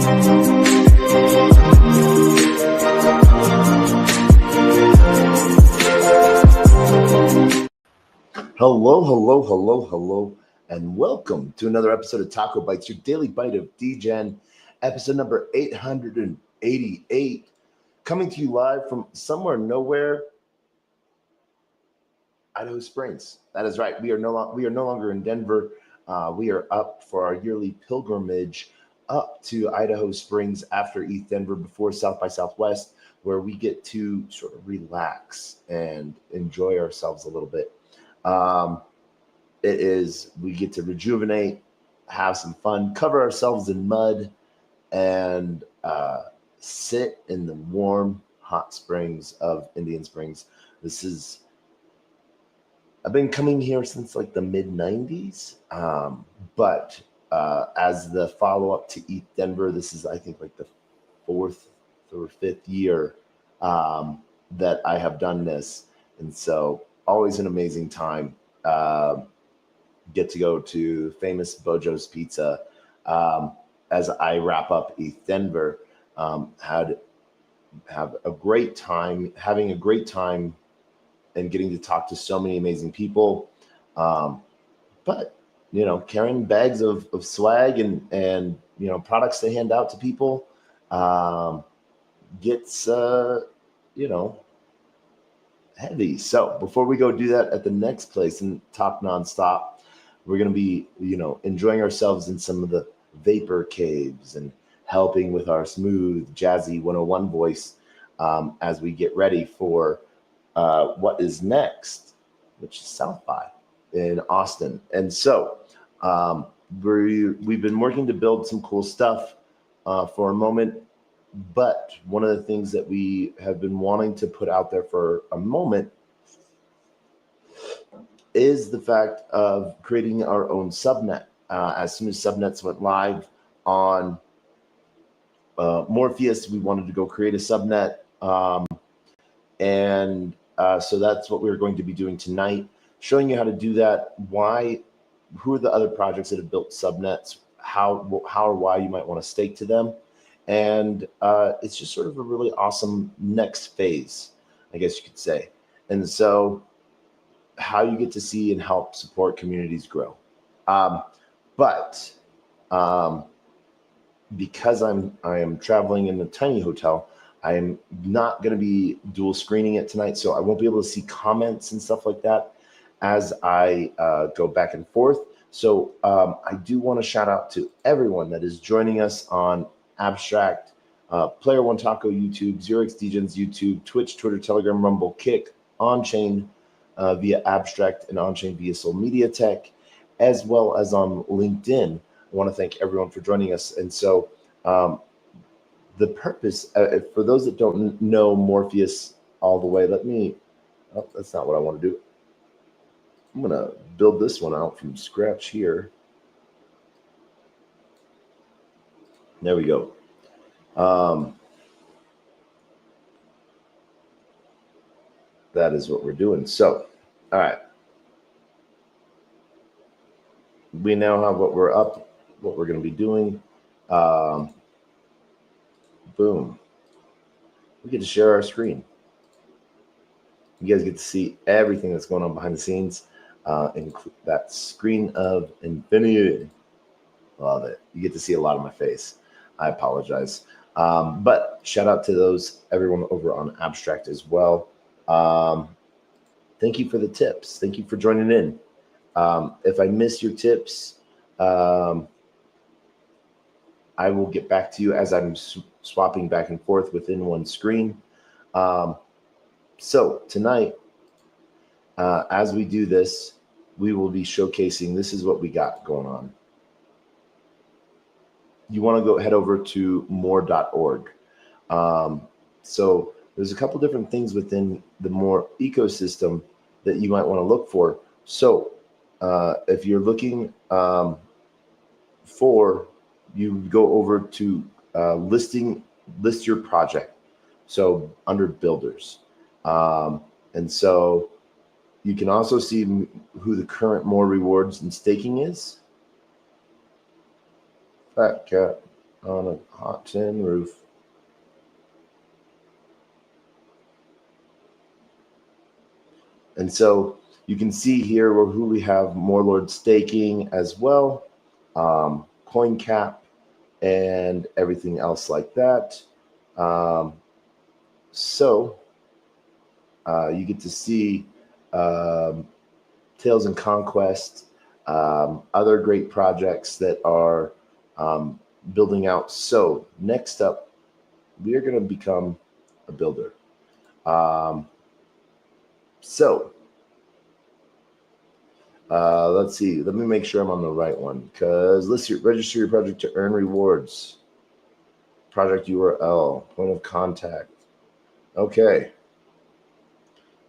Hello, and welcome to another episode of TacoBytes, your Daily Bite of Degen, episode number 888, coming to you live from somewhere nowhere, Idaho Springs. That is right. We are no longer in Denver. We are up for our yearly pilgrimage up to Idaho Springs after East Denver, before South by Southwest, where we get to sort of relax and enjoy ourselves a little bit. We get to rejuvenate, have some fun, cover ourselves in mud, and sit in the warm, hot springs of Indian Springs. I've been coming here since like the mid-90s, but as the follow-up to East Denver, this is, I think, like the fourth or fifth year that I have done this. And so always an amazing time. Get to go to famous Bojo's Pizza as I wrap up East Denver. Having a great time, and getting to talk to so many amazing people. But carrying bags of swag and products to hand out to people gets heavy. So before we go do that at the next place and talk nonstop, we're going to be, enjoying ourselves in some of the vapor caves and helping with our smooth, jazzy 101 voice as we get ready for what is next, which is South by in Austin. And so we've been working to build some cool stuff for a moment. But one of the things that we have been wanting to put out there for a moment is the fact of creating our own subnet. As soon as subnets went live on Morpheus, we wanted to go create a subnet. So that's what we're going to be doing tonight, showing you how to do that, who are the other projects that have built subnets, how or why you might want to stake to them. And it's just sort of a really awesome next phase, I guess you could say. And so how you get to see and help support communities grow. But because I am traveling in a tiny hotel, I am not going to be dual screening it tonight, so I won't be able to see comments and stuff like that as I go back and forth. So I do want to shout out to everyone that is joining us on Abstract, Player One Taco YouTube, 0xDegens YouTube, Twitch, Twitter, Telegram, Rumble, Kick, On-Chain via Abstract, and On-Chain via Soul Media Tech, as well as on LinkedIn. I want to thank everyone for joining us. And so the purpose, for those that don't know Morpheus all the way, that's not what I want to do. I'm going to build this one out from scratch here. There we go. That is what we're doing. So, all right. We now have what we're going to be doing. Boom. We get to share our screen. You guys get to see everything that's going on behind the scenes, include that screen of infinity. Love it. You get to see a lot of my face. I apologize. But shout out to everyone over on Abstract as well. Thank you for the tips. Thank you for joining in. If I miss your tips, I will get back to you as I'm swapping back and forth within one screen. So tonight, as we do this, we will be showcasing, this is what we got going on. You want to go head over to more.org. So there's a couple different things within the MOR ecosystem that you might want to look for. So if you're looking you go over to list your project. So under builders. And so you can also see who the current MOR rewards and staking is. Fat cat. on a hot tin roof. And so you can see here who we have: Morlord staking as well, coin cap, and everything else like that. So you get to see Tales and Conquest, other great projects that are building out. So next up, we are going to become a builder. Let's see. Let me make sure I'm on the right one, because register your project to earn rewards. Project URL, point of contact. Okay.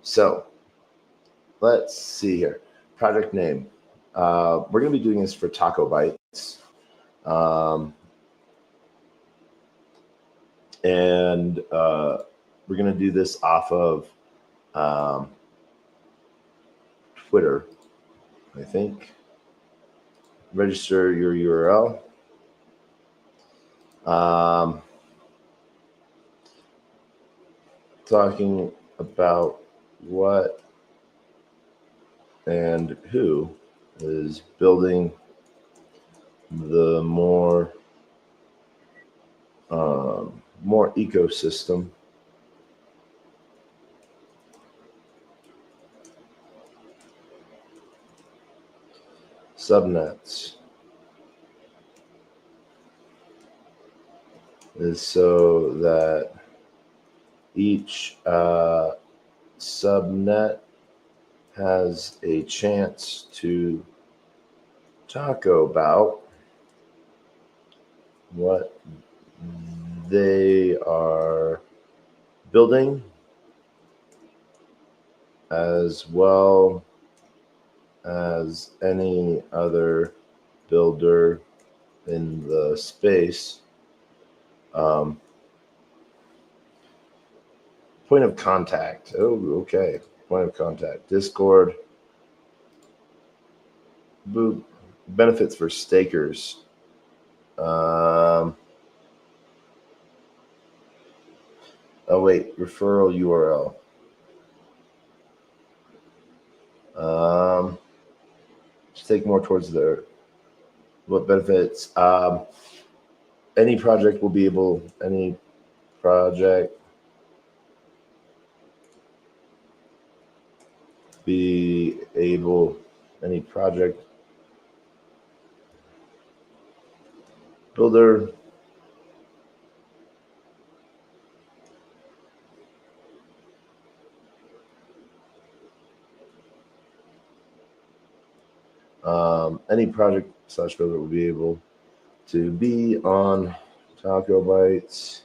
So let's see here. Project name. We're going to be doing this for TacoBytes. And we're going to do this off of Twitter, I think. Register your URL. Talking about what and who is building the MOR ecosystem. Subnets is so that each subnet has a chance to talk about what they are building, as well as any other builder in the space. Point of contact. Oh, okay. Point of contact. Discord. Boop. Benefits for stakers. Oh, wait. Referral URL. Just take more towards the what benefits. Any project will be able, any project be able, any project builder any project / builder will be able to be on TacoBytes.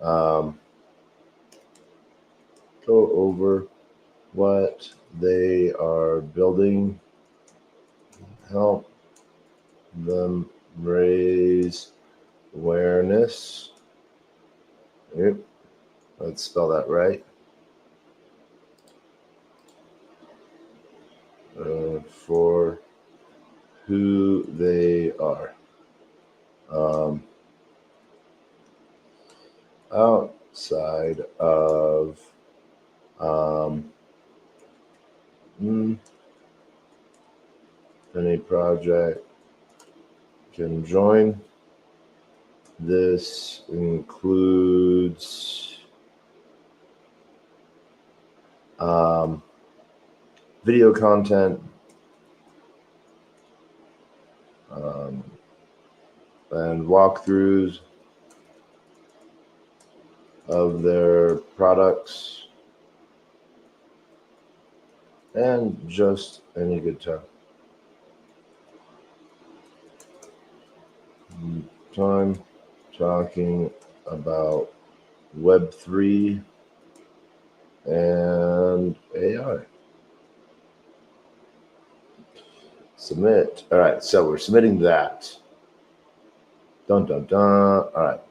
Go over what they are building, help them raise awareness. Yep, let's spell that right. For who they are. Outside of any project can join. This includes video content, and walkthroughs of their products, and just any good time. Time talking about Web3 and AI. Submit. All right, so we're submitting that. Dun, dun, dun. All right,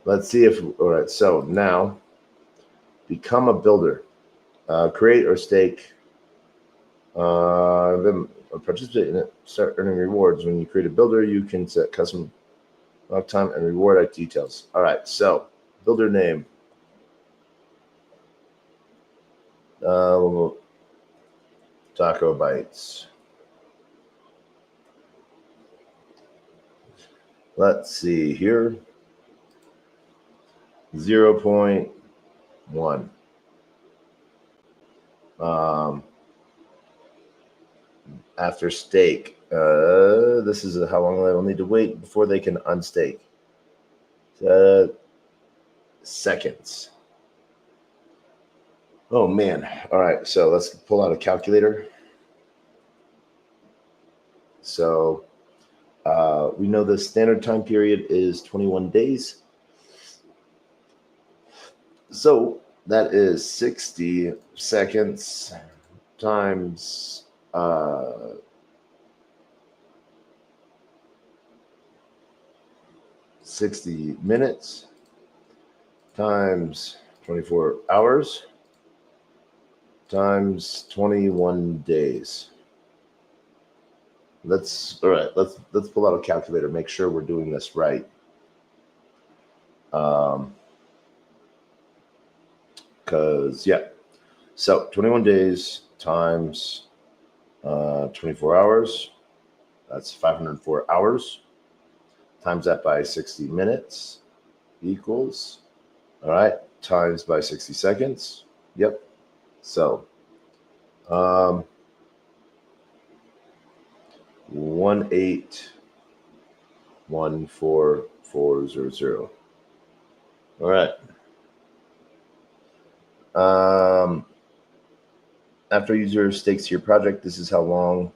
let's see if, all right, so now become a builder. Create or stake, then participate in it, start earning rewards. When you create a builder, you can set custom Log time and reward details. All right, so builder name. TacoBytes. Let's see here. 0.1. After stake, this is how long they will need to wait before they can unstake. Seconds. Oh man. All right, so let's pull out a calculator. So we know the standard time period is 21 days. So that is 60 seconds times 60 minutes times 24 hours times 21 days. Let's pull out a calculator, make sure we're doing this right. Because yeah, so 21 days times 24 hours, that's 504 hours. Times that by 60 minutes equals, all right, times by 60 seconds. Yep. So 1814400. All right. After a user stakes your project, this is how long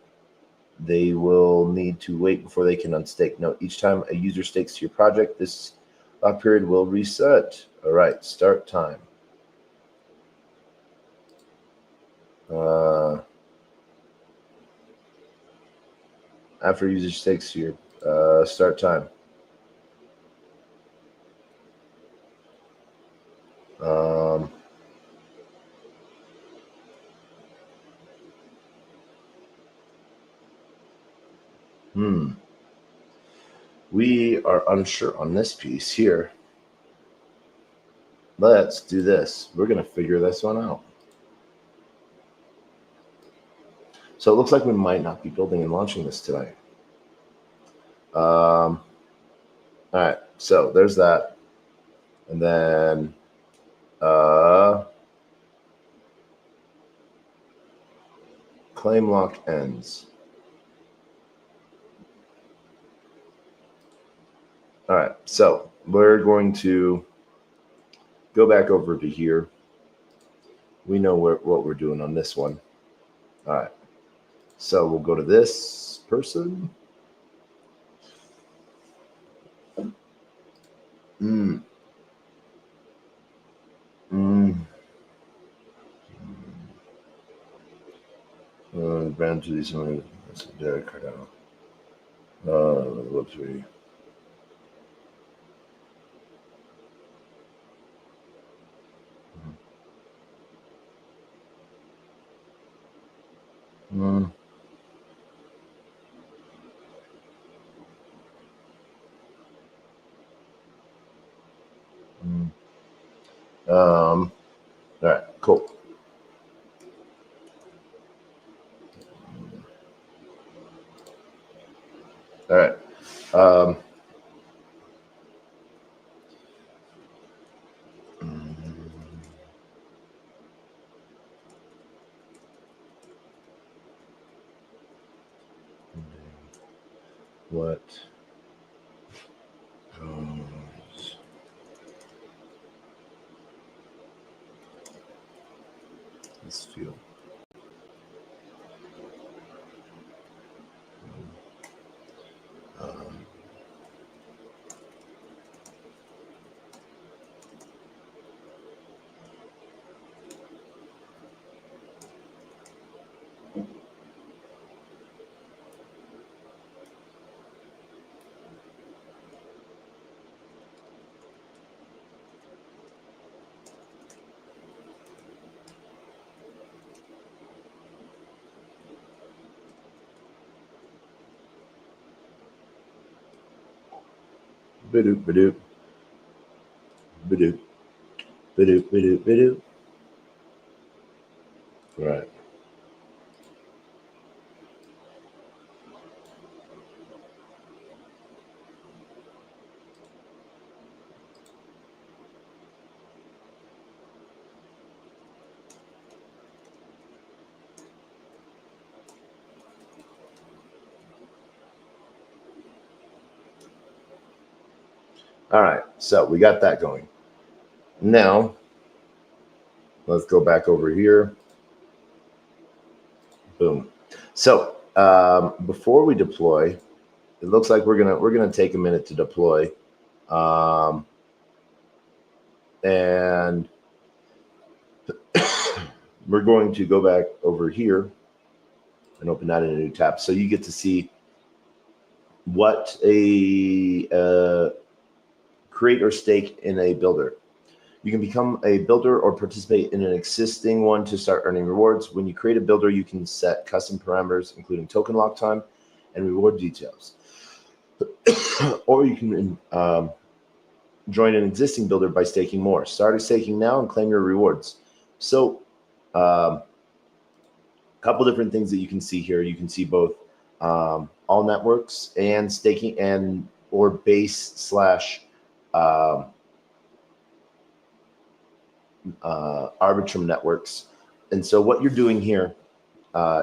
they will need to wait before they can unstake. Note, each time a user stakes your project, this lock period will reset. All right, start time. After a user stakes your start time. We are unsure on this piece here. Let's do this. We're going to figure this one out. So it looks like we might not be building and launching this tonight. All right, so there's that. And then claim lock ends. All right, so we're going to go back over to here. We know what we're doing on this one. All right, so we'll go to this person. Brand to these one. Whoops, we. All right, cool. All right. What goes this field? Bidoop, bidoop. Bidoop. Bidoop, bidoop, bidoop. Right. All right, so we got that going. Now, let's go back over here. Boom. So before we deploy, it looks like we're gonna take a minute to deploy, and we're going to go back over here and open that in a new tab, so you get to see what a create or stake in a builder. You can become a builder or participate in an existing one to start earning rewards. When you create a builder, you can set custom parameters, including token lock time and reward details. Or you can join an existing builder by staking more. Start staking now and claim your rewards. So a couple different things that you can see here. You can see both all networks and staking and or base slash Arbitrum networks. And so what you're doing here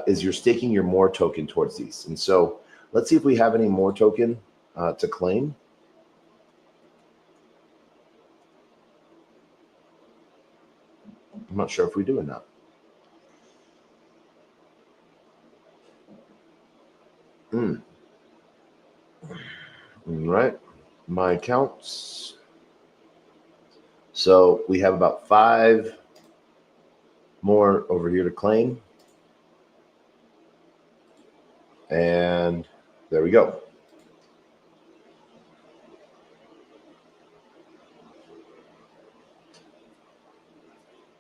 is you're staking your MOR token towards these. And so let's see if we have any MOR token to claim. I'm not sure if we do or not. All right, my accounts. So we have about 5 more over here to claim. And there we go.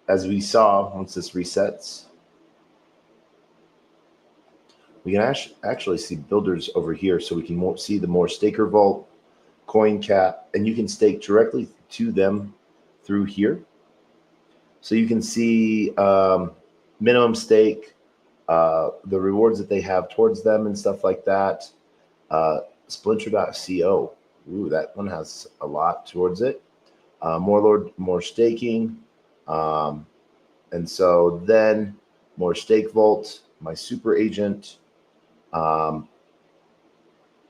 As we saw, once this resets, we can actually see builders over here. So we can see the MOR staker vault, coin cap, and you can stake directly to them through here. So you can see minimum stake, the rewards that they have towards them and stuff like that. Splinter.co. Ooh, that one has a lot towards it. More staking. And so then more stake vault, my super agent,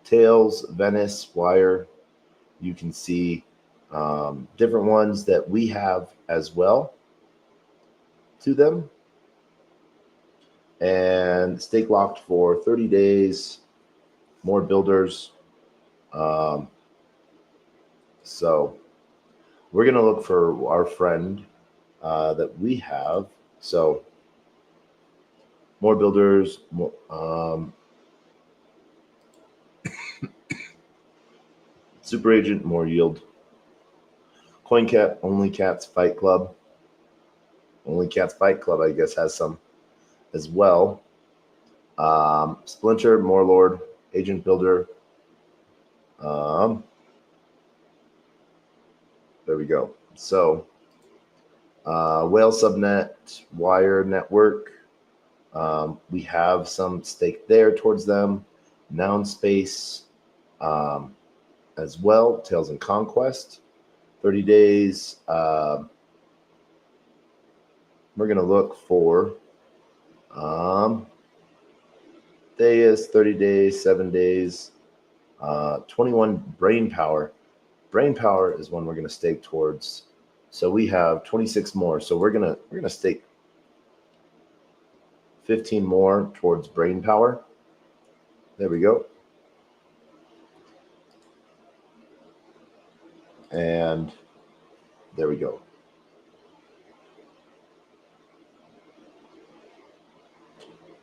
Tails, Venice, Wire. You can see different ones that we have as well to them. And stake locked for 30 days, more builders. So we're going to look for our friend that we have. So more builders, more, super agent, more yield. Coin cap, only cats fight club. Only cats fight club, I guess, has some as well. Splinter, more lord, agent builder. There we go. So whale subnet, wire network. We have some stake there towards them. Noun space as well. Tales and Conquest. 30 days. We're going to look for Deus, 30 days, 7 days. 21 brain power. Brain power is one we're going to stake towards. So we have 26 more. So we're gonna stake 15 more towards brain power. There we go. And there we go.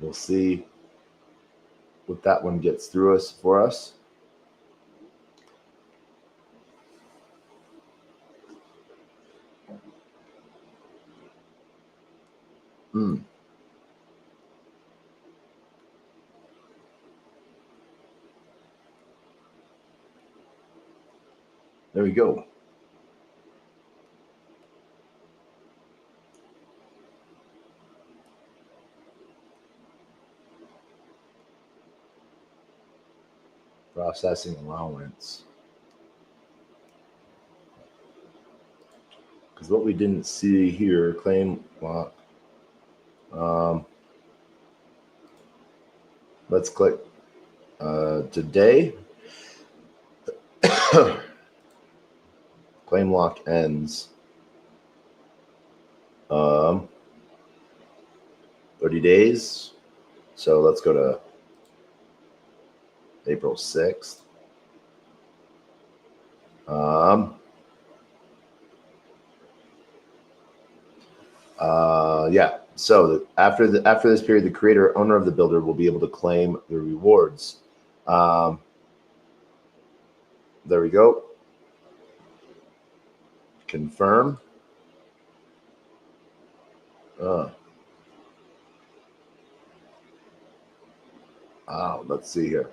We'll see what that one gets through us for us. There we go. Processing allowance. Because what we didn't see here, claim lock. Let's click today. Claim lock ends 30 days. So let's go to April 6th. Yeah. So after this period, the creator or owner of the builder will be able to claim the rewards. There we go. Confirm. Let's see here.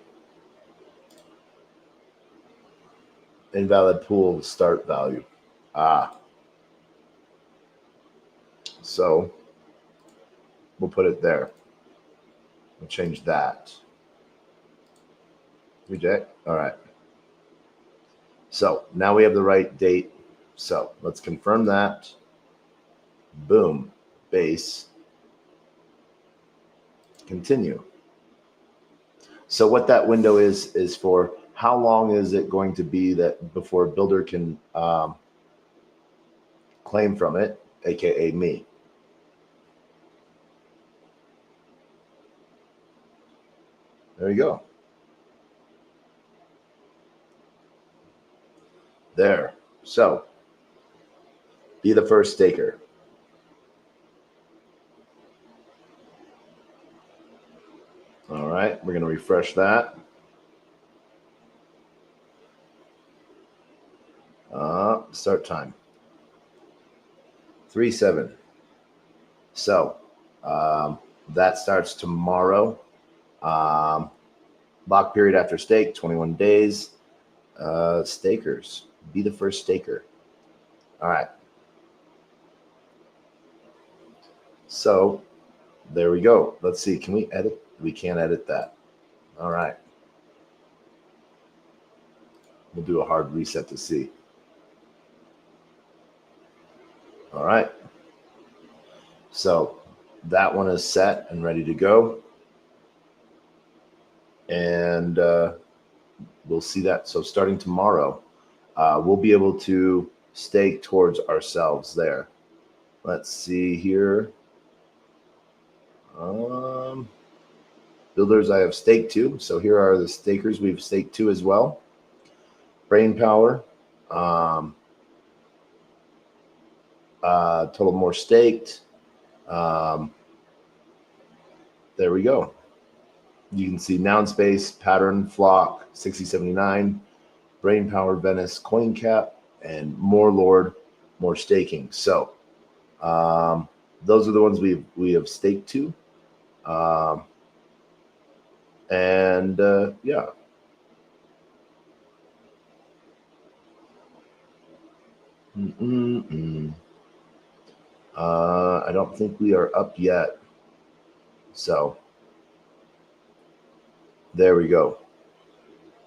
Invalid pool start value. So we'll put it there. We'll change that. Reject. All right. So now we have the right date. So let's confirm that. Boom. Base. Continue. So what that window is for how long is it going to be that before a builder can claim from it, aka me. There you go. There. So be the first staker. All right, we're going to refresh that. Start time. 3/7. So that starts tomorrow. Lock period after stake, 21 days. Stakers, be the first staker. All right. So there we go. Let's see. Can we edit? We can't edit that. All right. We'll do a hard reset to see. All right. So that one is set and ready to go. And we'll see that. So starting tomorrow, we'll be able to stake towards ourselves there. Let's see here. Builders I have staked to. So here are the stakers we've staked to as well. Brain power. Total more staked. There we go. You can see noun space, pattern, flock, 6079, brain power, Venice, coin cap, and more lord, more staking. So those are the ones we have staked to. Yeah. I don't think we are up yet. So there we go.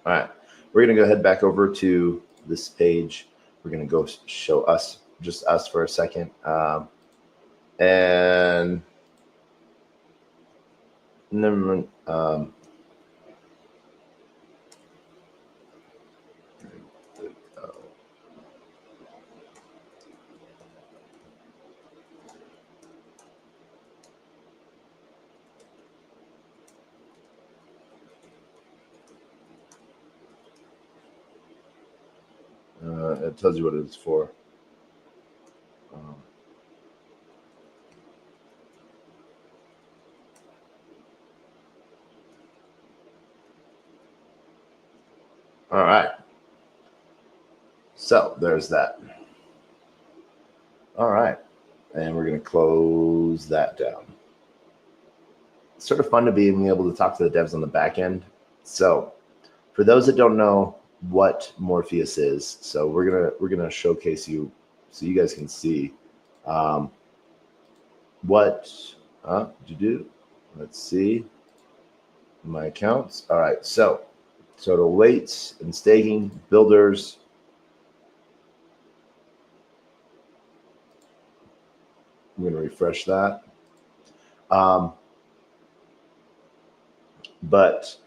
All right. We're going to go head back over to this page. We're going to go show us, just us for a second. And then, it tells you what it's for. All right. So there's that. All right. And we're going to close that down. It's sort of fun to be able to talk to the devs on the back end. So for those that don't know, what Morpheus is. So we're gonna showcase you so you guys can see what did you do. Let's see my accounts. All right, so total weights and staking builders. I'm going to refresh that. But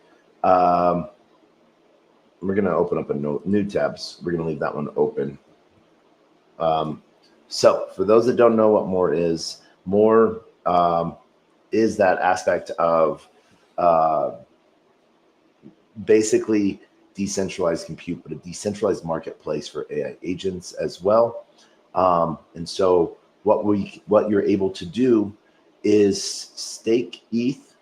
we're going to open up a new tabs. We're going to leave that one open. So for those that don't know what MOR is that aspect of basically decentralized compute, but a decentralized marketplace for AI agents as well. And so what you're able to do is stake ETH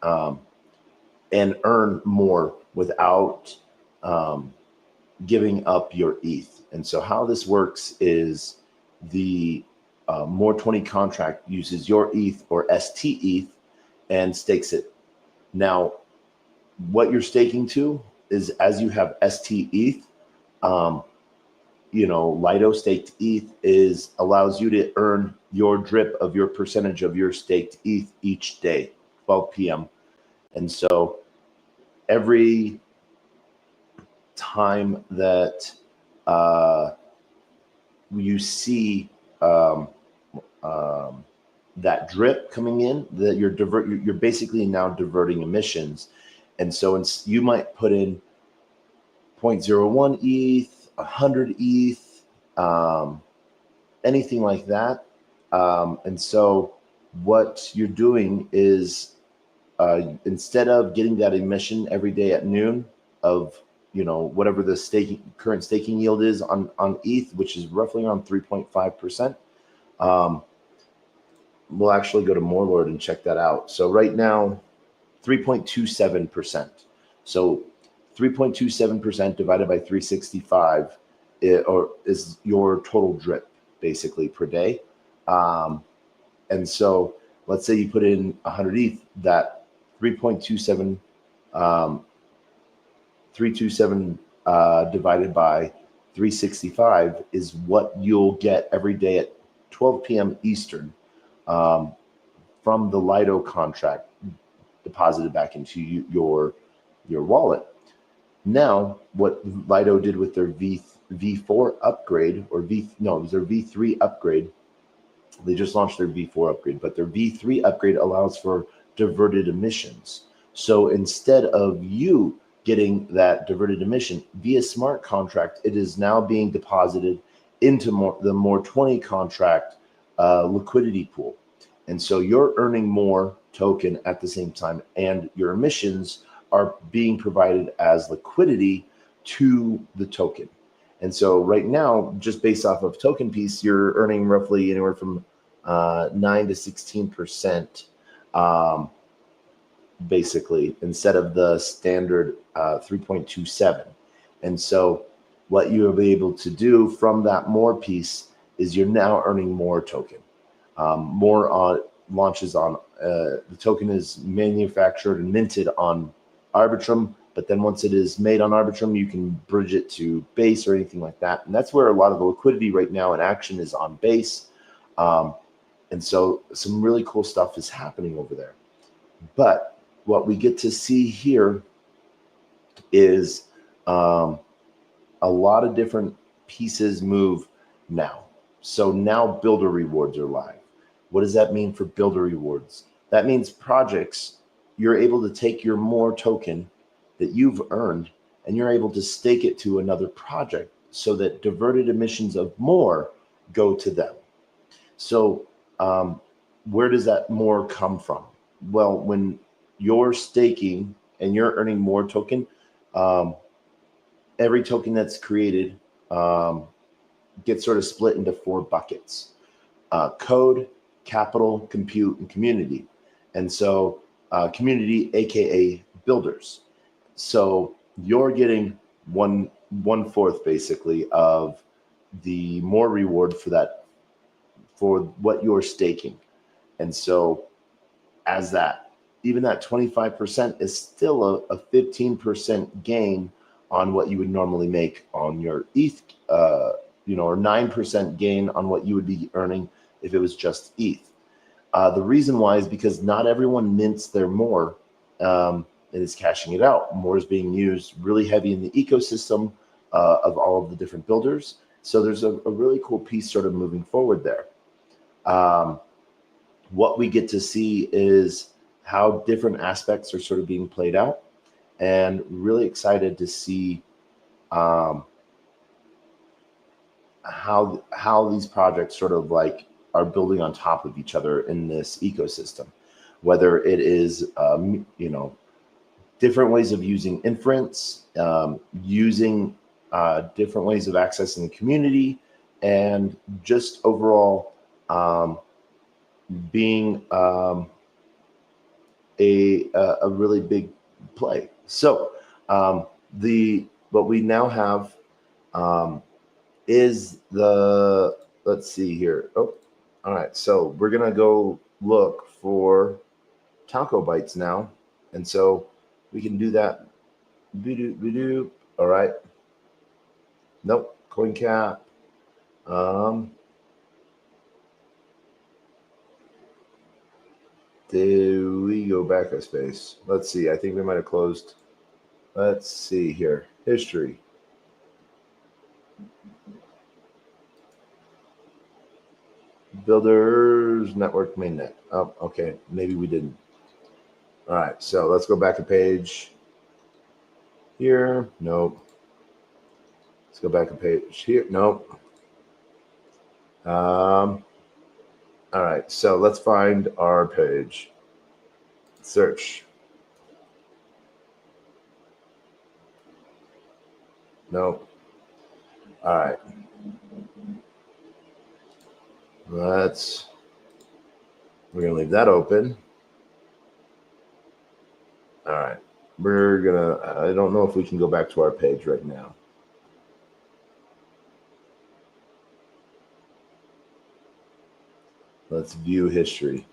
and earn more without giving up your ETH. And so how this works is the MOR20 contract uses your ETH or ST ETH and stakes it. Now, what you're staking to is as you have ST ETH, Lido staked ETH allows you to earn your drip of your percentage of your staked ETH each day, 12 p.m. And so every time that you see that drip coming in, that you're basically now diverting emissions. And so you might put in 0.01 ETH, 100 ETH, anything like that. And so what you're doing is instead of getting that emission every day at noon of whatever the current staking yield is on ETH, which is roughly around 3.5%, we'll actually go to MORLord and check that out. So right now, 3.27%. So 3.27% divided by 365 is your total drip basically per day. And so let's say you put in 100 ETH, that 3.27 divided by 365 is what you'll get every day at 12 p.m. Eastern from the Lido contract deposited back into your wallet. Now, what Lido did with their V4 upgrade, it was their V3 upgrade. They just launched their V4 upgrade, but their V3 upgrade allows for diverted emissions. So instead of you getting that diverted emission via smart contract, it is now being deposited into the MOR20 contract liquidity pool. And so you're earning more token at the same time, and your emissions are being provided as liquidity to the token. And so right now, just based off of token piece, you're earning roughly anywhere from 9 to 16%, basically, instead of the standard 3.27. And so what you will be able to do from that MOR piece is you're now earning more token. MOR launches on the token is manufactured and minted on Arbitrum, but then once it is made on Arbitrum, you can bridge it to Base or anything like that. And that's where a lot of the liquidity right now in action is on Base. And so some really cool stuff is happening over there. But what we get to see here is a lot of different pieces move now. So now builder rewards are live. What does that mean for builder rewards? That means projects, you're able to take your MOR token that you've earned and you're able to stake it to another project so that diverted emissions of MOR go to them. So where does that MOR come from? Well, when you're staking and you're earning MOR token, every token that's created gets sort of split into 4 buckets: code, capital, compute, and community. And so community, aka builders. So you're getting one fourth basically of the MOR reward for what you're staking. And so even that 25% is still a 15% gain on what you would normally make on your ETH, or 9% gain on what you would be earning if it was just ETH. The reason why is because not everyone mints their MOR and is cashing it out. MOR is being used really heavy in the ecosystem of all of the different builders. So there's a really cool piece sort of moving forward there. What we get to see is how different aspects are sort of being played out, and really excited to see how these projects sort of like are building on top of each other in this ecosystem, whether it is different ways of using inference, using different ways of accessing the community, and just overall being a really big play. So what we now have is the, let's see here. Oh, all right. So we're gonna go look for TacoBytes now, and so we can do that. All right. Nope. CoinCap. Did we go back a space? Let's see. I think we might have closed. Let's see here. History. Builders network mainnet. Oh, okay. Maybe we didn't. All right. So let's go back a page. Here. Nope. Let's go back a page. Here. Nope. All right. So let's find our page. Search. Nope. All right. We're gonna leave that open. All right. I don't know if we can go back to our page right now. Let's view history.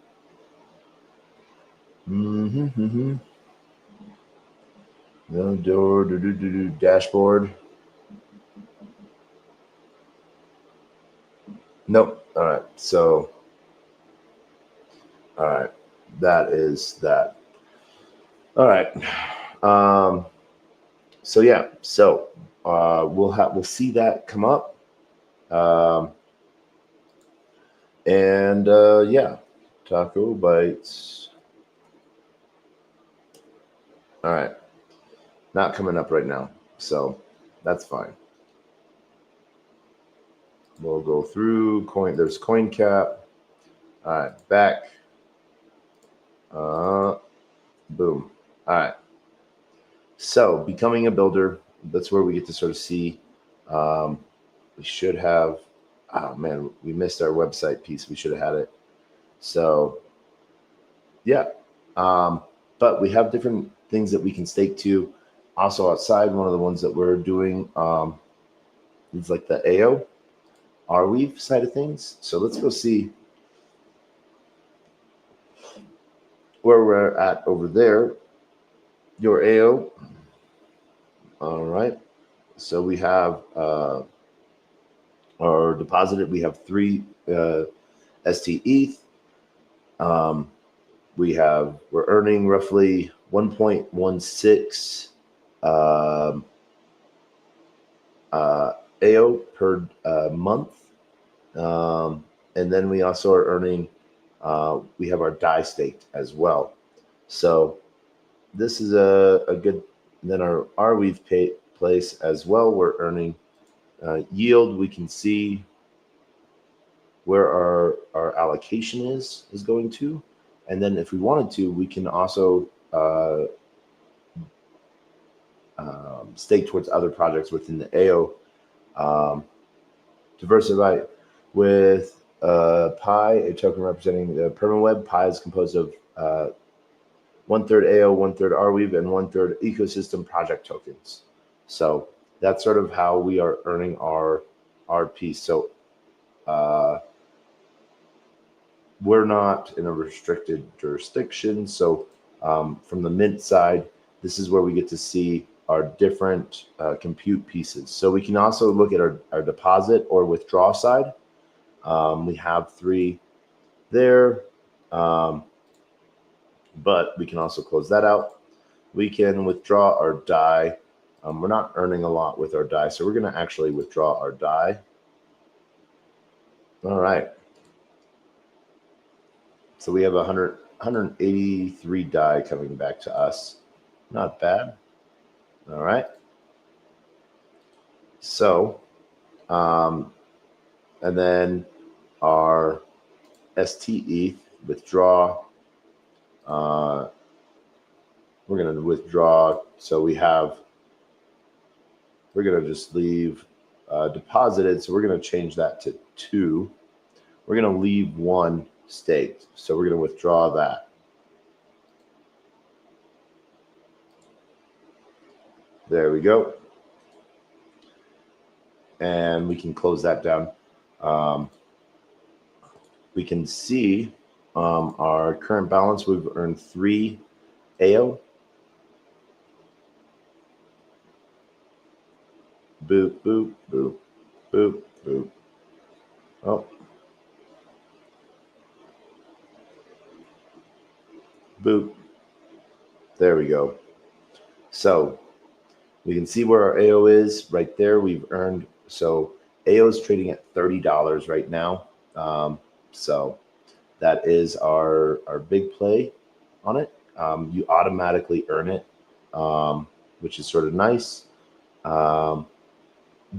No door, dashboard. Nope. All right. So, all right. That is that. All right. So yeah. So we'll see that come up. Yeah, TacoBytes. All right. Not coming up right now. So that's fine. We'll go through coin. There's CoinCap. All right, back. Boom. All right. So becoming a builder, that's where we get to sort of see. We should have. Oh man, we missed our website piece. We should have had it. So yeah, but we have different things that we can stake to. Also outside, one of the ones that we're doing is like the AO. Arweave side of things. So let's go see where we're at over there. Your AO. All right. So we have our deposited. We have 3 ST ETH. We're earning roughly 1.16 AO per month. And then we also are earning, we have our DAI staked as well. So this is a good, then our Arweave place as well. We're earning yield. We can see where our allocation is going to. And then if we wanted to, we can also stake towards other projects within the AO. Diversify with Pi, a token representing the permaweb. Pi is composed of 1/3 AO, 1/3 Arweave, and 1/3 ecosystem project tokens. So that's sort of how we are earning our piece. So we're not in a restricted jurisdiction. So from the mint side, this is where we get to see our different compute pieces. So we can also look at our deposit or withdraw side. We have 3 there, but we can also close that out. We can withdraw our die. We're not earning a lot with our die, so we're going to actually withdraw our die. All right. So we have 183 die coming back to us. Not bad. All right. So, and then our STE withdraw. We're going to withdraw. So we're going to just leave deposited. So we're going to change that to 2. We're going to leave 1 staked. So we're going to withdraw that. There we go. And we can close that down. We can see our current balance. We've earned 3 AO. Boop, boop, boop, boop, boop. Oh. Boop. There we go. So we can see where our AO is right there. We've earned, so AO is trading at $30 right now. So that is our big play on it. You automatically earn it, which is sort of nice,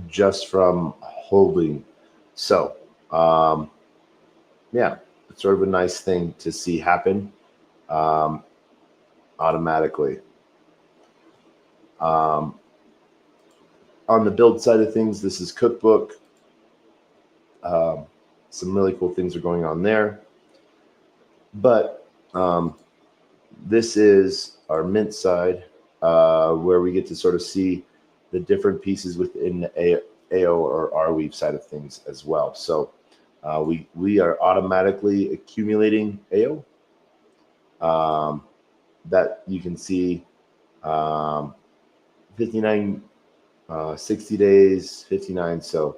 just from holding. So yeah, it's sort of a nice thing to see happen automatically. On the build side of things, this is Cookbook. Some really cool things are going on there. But this is our mint side, where we get to sort of see the different pieces within the AO or Arweave side of things as well. So we are automatically accumulating AO. That you can see 59, 60 days, 59. So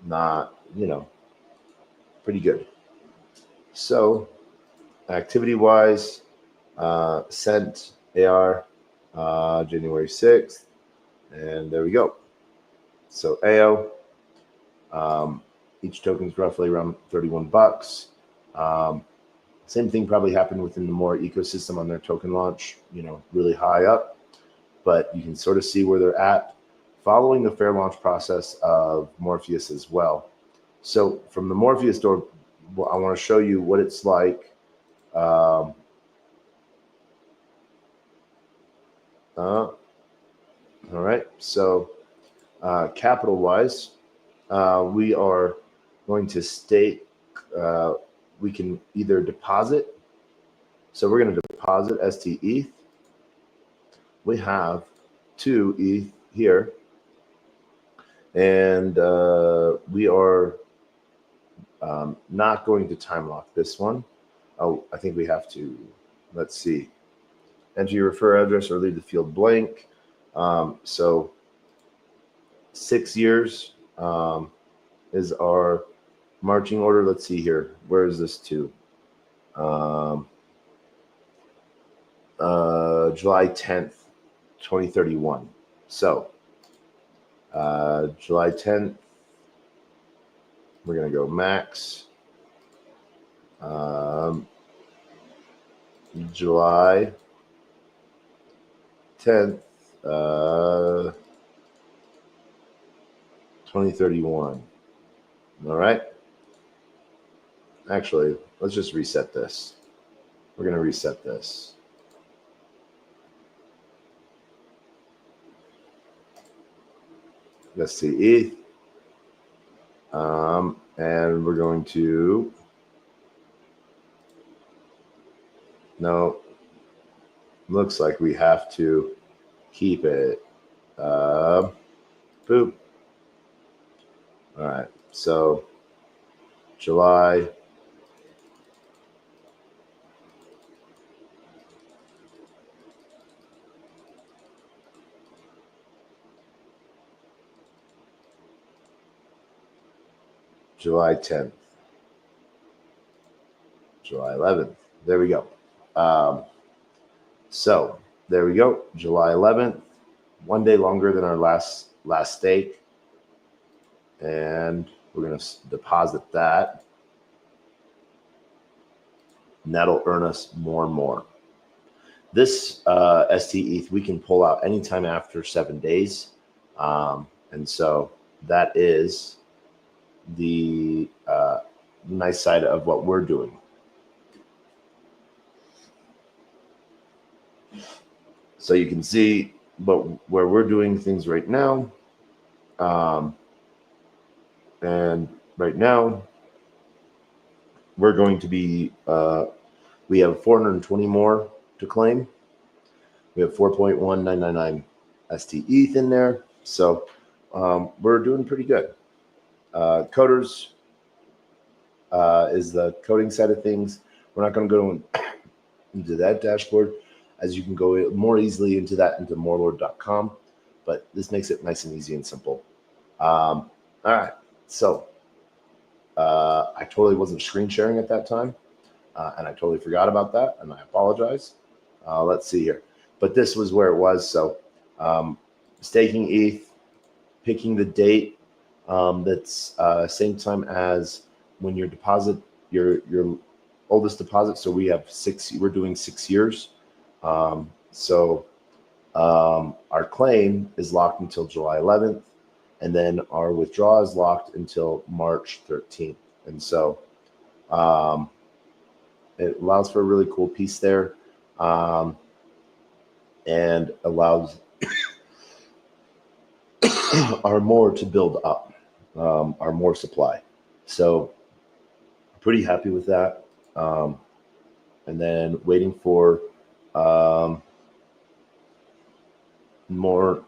not, pretty good. So activity wise, sent AR January 6th, and there we go. So AO, each token is roughly around 31 bucks. Same thing probably happened within the MOR ecosystem on their token launch, really high up, but you can sort of see where they're at following the fair launch process of Morpheus as well. So from the Morpheus door, I want to show you what it's like. All right, so capital wise, we are going to stake. We can either deposit. So we're going to deposit ST-ETH. We have 2 ETH here. And we are not going to time lock this one. Oh, I think we have to, let's see. Enter your refer address or leave the field blank. So 6 years is our marching order. Let's see here. Where is this to? July 10th, 2031. So July 10th, we're going to go max. July 10th, 2031. All right. Actually, let's just reset this. We're going to reset this. Let's see, ETH. And we're going to, no, looks like we have to keep it. Boop. All right, so July July 10th, July 11th. There we go. So there we go. July 11th, 1 day longer than our last stake. And we're going to deposit that. And that'll earn us more and more. This ST ETH we can pull out anytime after 7 days. And so that is the nice side of what we're doing. So you can see where we're doing things right now. And right now, we're going to be, we have 420 more to claim. We have 4.1999 ST ETH in there. So we're doing pretty good. Coders is the coding side of things. We're not going to go into that dashboard, as you can go more easily into that into morelord.com. But this makes it nice and easy and simple. All right. So I totally wasn't screen sharing at that time. And I totally forgot about that. And I apologize. Let's see here. But this was where it was. So staking ETH, picking the date that's same time as when your deposit, your oldest deposit. So we have we're doing 6 years. So our claim is locked until July 11th. And then our withdrawal is locked until March 13th. And so it allows for a really cool piece there, and allows our MOR to build up, our MOR supply. So pretty happy with that. And then waiting for more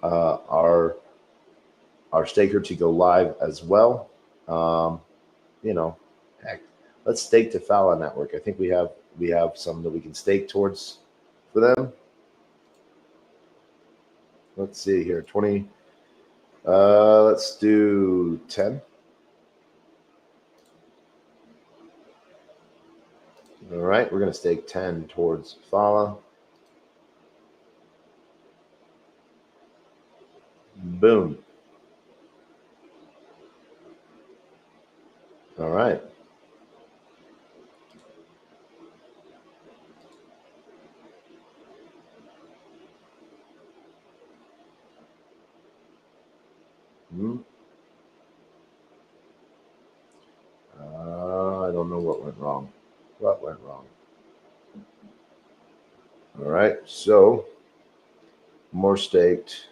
our staker to go live as well. Heck, let's stake to Fala Network. I think we have some that we can stake towards for them. Let's see here, 20. Let's do 10. All right, we're going to stake 10 towards Fala. Boom. All right. I don't know what went wrong. What went wrong? All right, so more staked.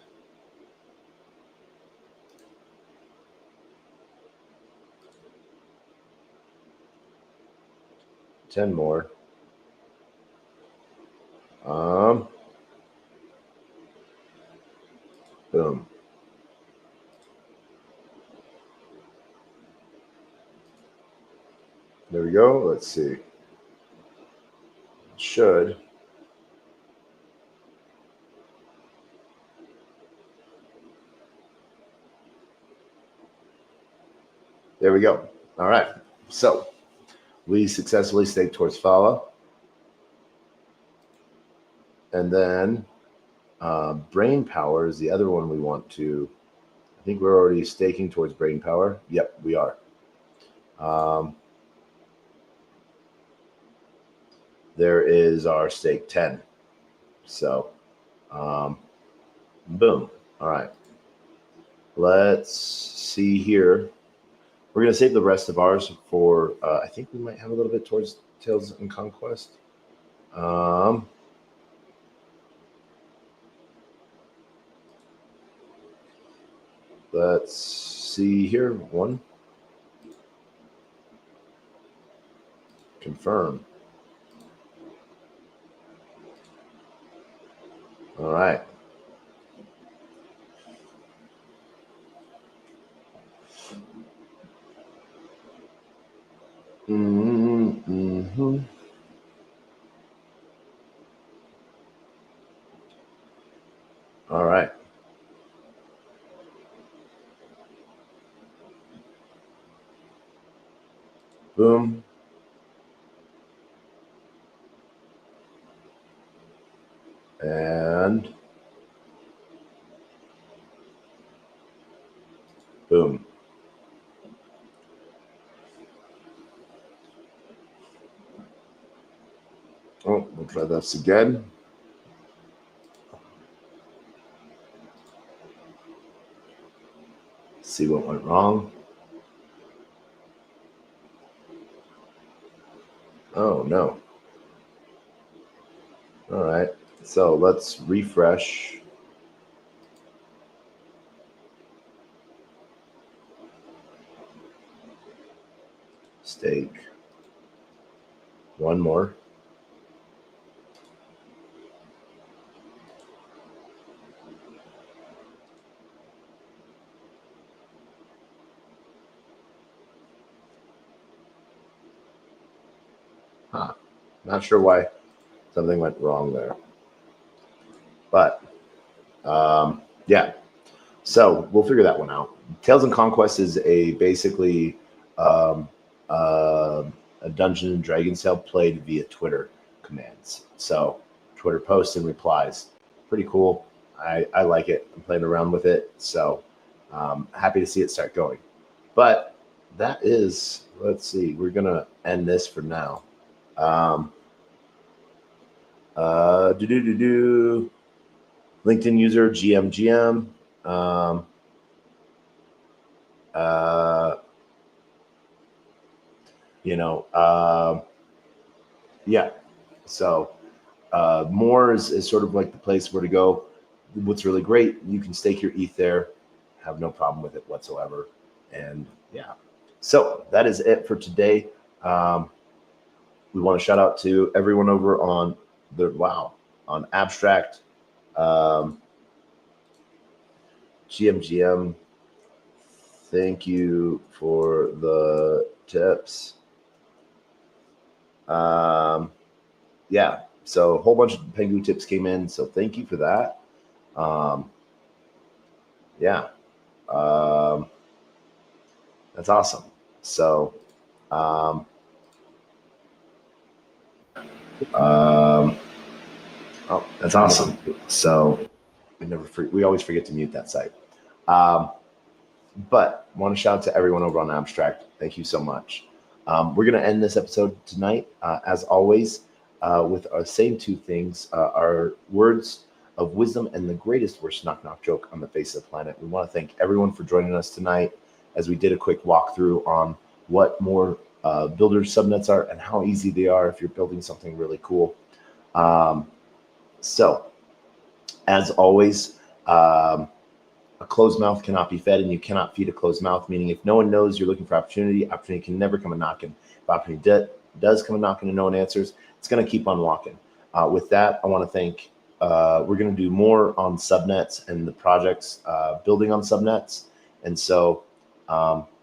Ten more. Boom. There we go. Let's see. Should. There we go. All right. So we successfully staked towards Fala. And then brain power is the other one we want to. I think we're already staking towards brain power. Yep, we are. There is our stake 10. So, boom. All right. Let's see here. We're going to save the rest of ours for, I think we might have a little bit towards Tales and Conquest. Let's see here. 1. Confirm. All right. Mm-hmm. All right. Boom. And boom. Oh, we'll try this again. See what went wrong. Oh, no. All right. So let's refresh. Steak. One more. Huh. Not sure why something went wrong there. But yeah. So we'll figure that one out. Tales and Conquest is basically a Dungeons and Dragons tale played via Twitter commands. So Twitter posts and replies. Pretty cool. I like it. I'm playing around with it. So happy to see it start going. But that is, let's see, we're going to end this for now. LinkedIn user GMGM. Yeah. So MOR is sort of like the place where to go. What's really great, you can stake your ETH there, have no problem with it whatsoever. And yeah, so that is it for today. We want to shout out to everyone over on on Abstract, GMGM. Thank you for the tips. Yeah, so a whole bunch of Pengu tips came in, so thank you for that. Yeah, that's awesome. So, oh, that's awesome. So we always forget to mute that site. But I want to shout out to everyone over on Abstract. Thank you so much. We're going to end this episode tonight, as always, with our same two things, our words of wisdom and the greatest worst knock-knock joke on the face of the planet. We want to thank everyone for joining us tonight as we did a quick walkthrough on what MOR builders subnets are and how easy they are if you're building something really cool. So, as always, a closed mouth cannot be fed, and you cannot feed a closed mouth, meaning if no one knows you're looking for opportunity can never come a knocking. If opportunity does come a knocking and no one answers, it's going to keep on walking. With that, I want to thank, we're going to do more on subnets and the projects building on subnets. And so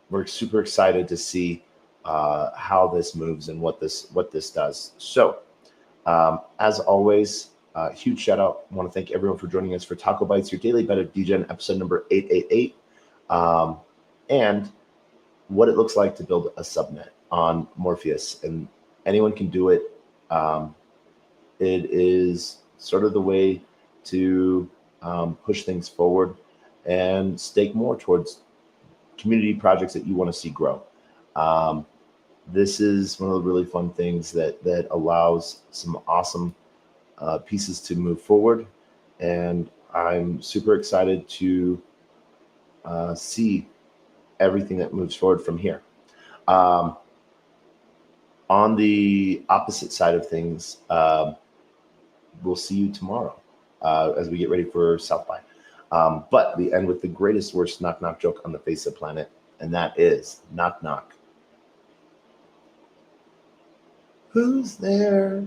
we're super excited to see how this moves and what this does. So as always, huge shout out. I want to thank everyone for joining us for TacoBytes, your Daily Bite of Degen, episode number 888, and what it looks like to build a subnet on Morpheus. And anyone can do it. It is sort of the way to push things forward and stake more towards community projects that you want to see grow. This is one of the really fun things that allows some awesome pieces to move forward, and I'm super excited to see everything that moves forward from here. On the opposite side of things, we'll see you tomorrow as we get ready for South by. But we end with the greatest worst knock-knock joke on the face of the planet, and that is knock knock. Who's there?